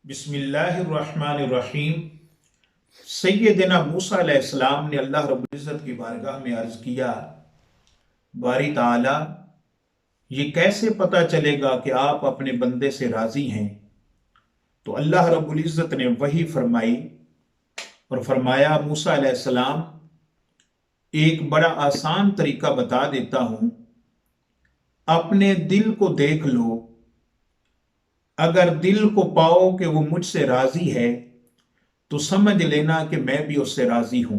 बिस्मिल्लाहिर्रहमानिर्रहीम। सैयदना मूसा अलैहिस्सलाम ने अल्लाह रब्बुल इज़्ज़त की बारगाह में अर्ज़ किया, बारी ताला, ये कैसे पता चलेगा कि आप अपने बंदे से राज़ी हैं? तो अल्लाह रब्बुल इज़्ज़त ने वही फरमाई और फरमाया, मूसा अलैहिस्सलाम, एक बड़ा आसान तरीका बता देता हूँ, अपने दिल को देख लो। अगर दिल को पाओ कि वो मुझसे राज़ी है तो समझ लेना कि मैं भी उससे राज़ी हूं।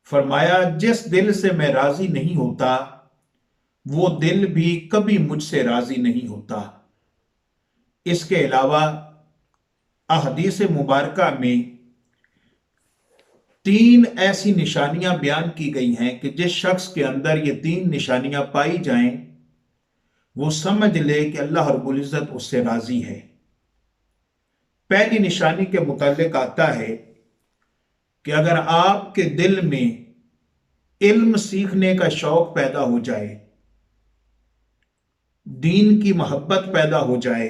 फरमाया, जिस दिल से मैं राज़ी नहीं होता वो दिल भी कभी मुझसे राज़ी नहीं होता। इसके अलावा अहदीस मुबारका में 3 ऐसी निशानियां बयान की गई हैं कि जिस शख्स के अंदर ये 3 निशानियां पाई जाएं वो समझ ले कि अल्लाह रब्बुल इज़्ज़त उससे राज़ी है। पहली निशानी के मुतालिक आता है कि अगर आपके दिल में इल्म सीखने का शौक पैदा हो जाए, दीन की मोहब्बत पैदा हो जाए,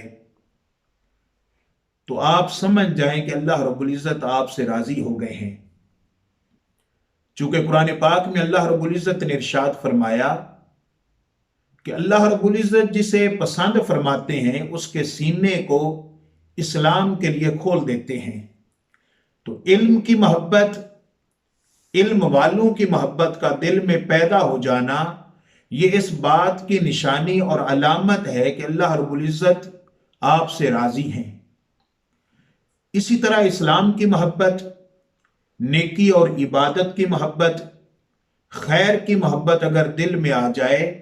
तो आप समझ जाएं कि अल्लाह रब्बुल इज़्ज़त आपसे राजी हो गए हैं। चूंकि कुरान पाक में अल्लाह रब्बुल इज़्ज़त ने इरशाद फरमाया कि अल्लाह रब्बुल इज़्ज़त जिसे पसंद फरमाते हैं उसके सीने को इस्लाम के लिए खोल देते हैं। तो इल्म की मोहब्बत, इल्म वालों की मोहब्बत का दिल में पैदा हो जाना, ये इस बात की निशानी और अलामत है कि अल्लाह रब्बुल इज़्ज़त आपसे राजी हैं। इसी तरह इस्लाम की मोहब्बत, नेकी और इबादत की मोहब्बत, खैर की मोहब्बत अगर दिल में आ जाए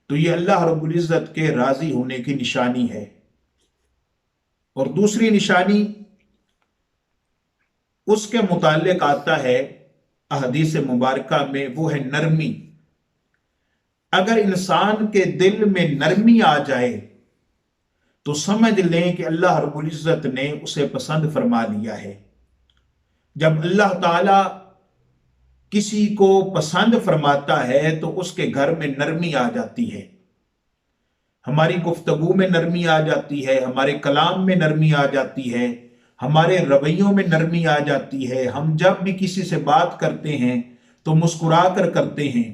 तो ये अल्लाह रब्बुल इज़्ज़त के राजी होने की निशानी है। और दूसरी निशानी उसके मुताल्लिक आता है अहदीस मुबारका में, वो है नरमी। अगर इंसान के दिल में नरमी आ जाए तो समझ लें कि अल्लाह रब्बुल इज़्ज़त ने उसे पसंद फरमा लिया है। जब अल्लाह ताला किसी को पसंद फरमाता है तो उसके घर में नरमी आ जाती है, हमारी गुफ्तगू में नरमी आ जाती है, हमारे कलाम में नरमी आ जाती है, हमारे रवैयों में नरमी आ जाती है। हम जब भी किसी से बात करते हैं तो मुस्कुरा कर करते हैं,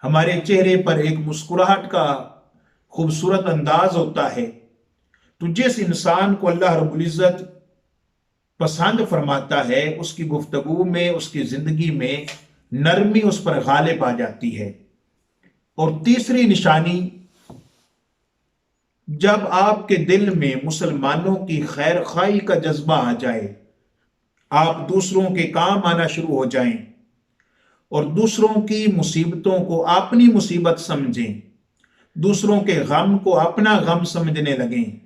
हमारे चेहरे पर एक मुस्कुराहट का खूबसूरत अंदाज होता है। तो जिस इंसान को अल्लाह रब्बुल इज़्ज़त पसंद फरमाता है उसकी गुफ्तगू में, उसकी जिंदगी में नरमी उस पर गालिब आ जाती है। और तीसरी निशानी, जब आपके दिल में मुसलमानों की खैर खाई का जज्बा आ जाए, आप दूसरों के काम आना शुरू हो जाएं और दूसरों की मुसीबतों को अपनी मुसीबत समझें, दूसरों के गम को अपना गम समझने लगें,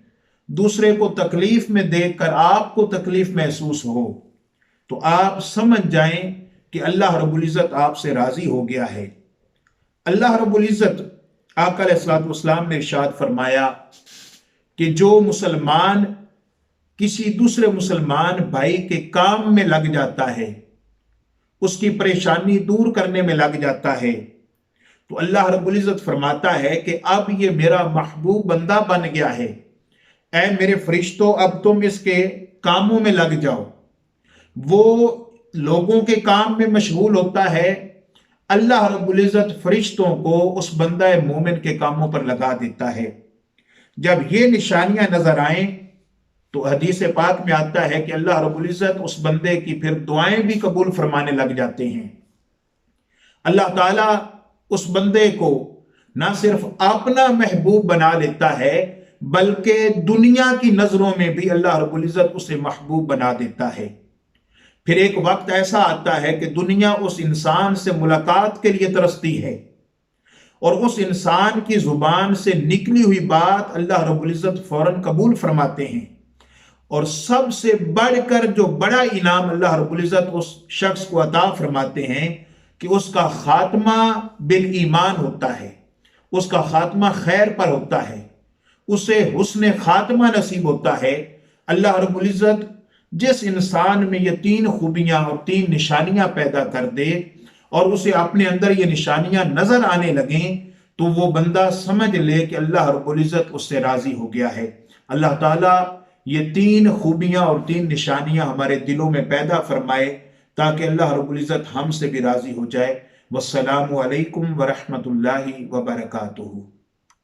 दूसरे को तकलीफ में देखकर आपको तकलीफ महसूस हो, तो आप समझ जाएं कि अल्लाह रब्बुल इज़्ज़त आपसे राजी हो गया है। अल्लाह रब्बुल इज़्ज़त आका अलैहिस्सलातु वस्सलाम ने इरशाद फरमाया कि जो मुसलमान किसी दूसरे मुसलमान भाई के काम में लग जाता है, उसकी परेशानी दूर करने में लग जाता है, तो अल्लाह रब्बुल इज़्ज़त फरमाता है कि अब ये मेरा महबूब बंदा बन गया है, ऐ मेरे फरिश्तों अब तुम इसके कामों में लग जाओ। वो लोगों के काम में मशगूल होता है, अल्लाह रब्बुल इज़्ज़त फरिश्तों को उस बंदा मोमिन के कामों पर लगा देता है। जब ये निशानियां नजर आएं तो हदीस पाक में आता है कि अल्लाह रब्बुल इज़्ज़त उस बंदे की फिर दुआएं भी कबूल फरमाने लग जाते हैं। अल्लाह ताला उस बंदे को ना सिर्फ अपना महबूब बना लेता है बल्कि दुनिया की नजरों में भी अल्लाह रब्बुल इज़्ज़त उसे महबूब बना देता है। फिर एक वक्त ऐसा आता है कि दुनिया उस इंसान से मुलाकात के लिए तरसती है और उस इंसान की जुबान से निकली हुई बात अल्लाह रब्बुल इज़्ज़त फौरन कबूल फरमाते हैं। और सबसे बढ़कर जो बड़ा इनाम अल्लाह रब्बुल इज़्ज़त उस शख्स को अता फरमाते हैं कि उसका खात्मा बिल ईमान होता है, उसका खात्मा खैर पर होता है, उसे हुस्न खात्मा नसीब होता है। अल्लाह रब्बुल इज़्ज़त जिस इंसान में ये 3 खूबियां और 3 निशानियां पैदा कर दे और उसे अपने अंदर ये निशानियां नजर आने लगें तो वो बंदा समझ ले कि अल्लाह रब्बुल इज़्ज़त उससे राजी हो गया है। अल्लाह ताला یہ 3 خوبیاں اور 3 نشانیاں ہمارے دلوں میں پیدا فرمائے تاکہ اللہ رب العزت ہم سے بھی راضی ہو جائے۔ والسلام علیکم ورحمۃ اللہ وبرکاتہ۔